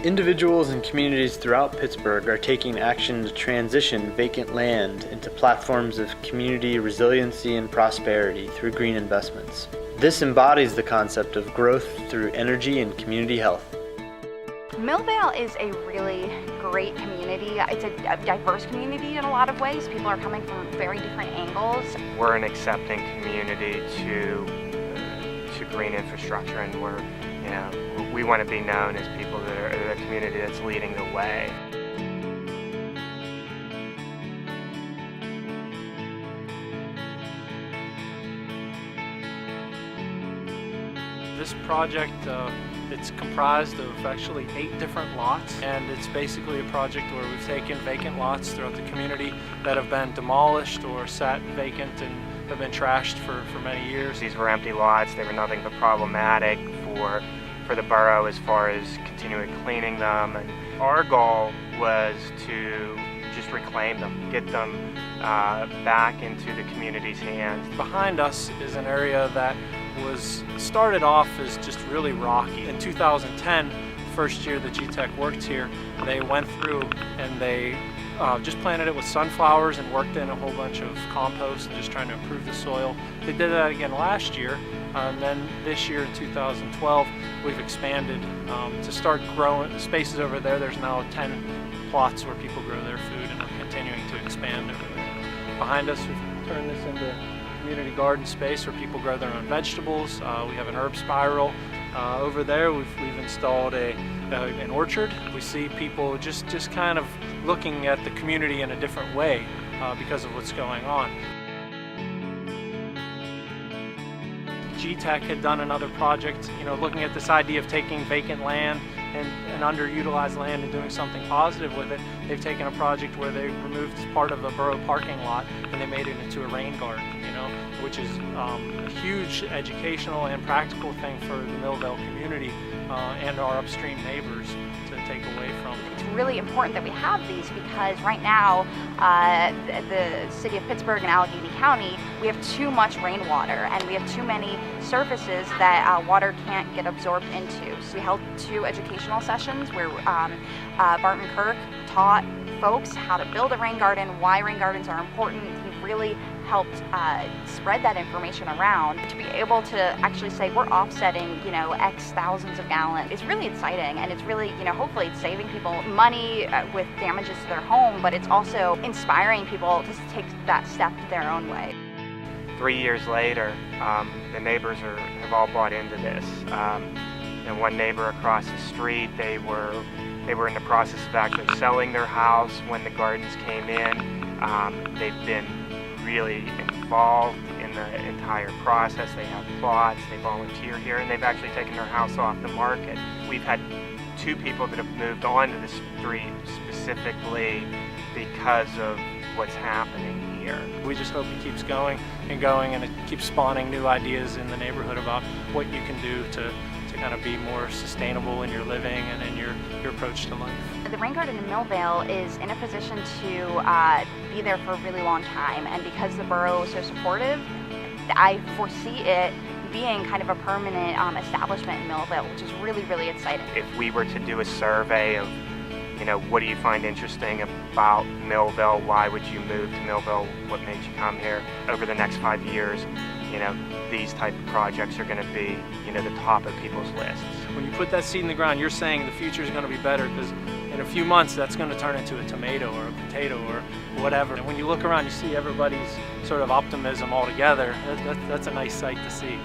Individuals and communities throughout Pittsburgh are taking action to transition vacant land into platforms of community resiliency and prosperity through green investments. This embodies the concept of growth through energy and community health. Millvale is a really great community. It's a diverse community in a lot of ways. People are coming from very different angles. We're an accepting community to green infrastructure, and we want to be known as people that are the community that's leading the way. This project, it's comprised of actually 8 different lots, and it's basically a project where we've taken vacant lots throughout the community that have been demolished or sat vacant and have been trashed for many years. These were empty lots. They were nothing but problematic for the borough as far as continuing cleaning them. And our goal was to just reclaim them, get them back into the community's hands. Behind us is an area that was started off as just really rocky. In 2010, first year that G-Tech worked here, they went through and they just planted it with sunflowers and worked in a whole bunch of compost and just trying to improve the soil. They did that again last year, and then this year in 2012 we've expanded to start growing spaces over there. There's now 10 plots where people grow their food, and we're continuing to expand over there. Behind us we've turned this into community garden space where people grow their own vegetables. We have an herb spiral. Over there we've installed an orchard. We see people just kind of looking at the community in a different way because of what's going on. G-Tech had done another project, looking at this idea of taking vacant land and underutilized land and doing something positive with it. They've taken a project where they removed part of a borough parking lot and they made it into a rain garden, which is a huge educational and practical thing for the Millvale community and our upstream neighbors to take away from. It's really important that we have these because right now, the city of Pittsburgh and Allegheny County, we have too much rainwater and we have too many surfaces that water can't get absorbed into. So we held 2 educational sessions where Barton Kirk taught folks how to build a rain garden, why rain gardens are important. He really helped spread that information around. To be able to actually say we're offsetting, X thousands of gallons is really exciting, and it's really, hopefully it's saving people money with damages to their home, but it's also inspiring people to take that step their own way. 3 years later, the neighbors have all bought into this. And one neighbor across the street, they were in the process of actually selling their house when the gardens came in. They've been really involved in the entire process. They have plots, they volunteer here, and they've actually taken their house off the market. We've had 2 people that have moved on to the street specifically because of what's happening here. We just hope it keeps going, and it keeps spawning new ideas in the neighborhood about what you can do to kind of be more sustainable in your living and in your approach to life. The rain garden in Millvale is in a position to be there for a really long time, and because the borough is so supportive, I foresee it being kind of a permanent establishment in Millvale, which is really, really exciting. If we were to do a survey of, what do you find interesting about Millvale? Why would you move to Millvale? What made you come here? Over the next 5 years, these type of projects are going to be, the top of people's lists. When you put that seed in the ground, you're saying the future is going to be better because in a few months that's going to turn into a tomato or a potato or whatever. And when you look around, you see everybody's sort of optimism all together. That's a nice sight to see.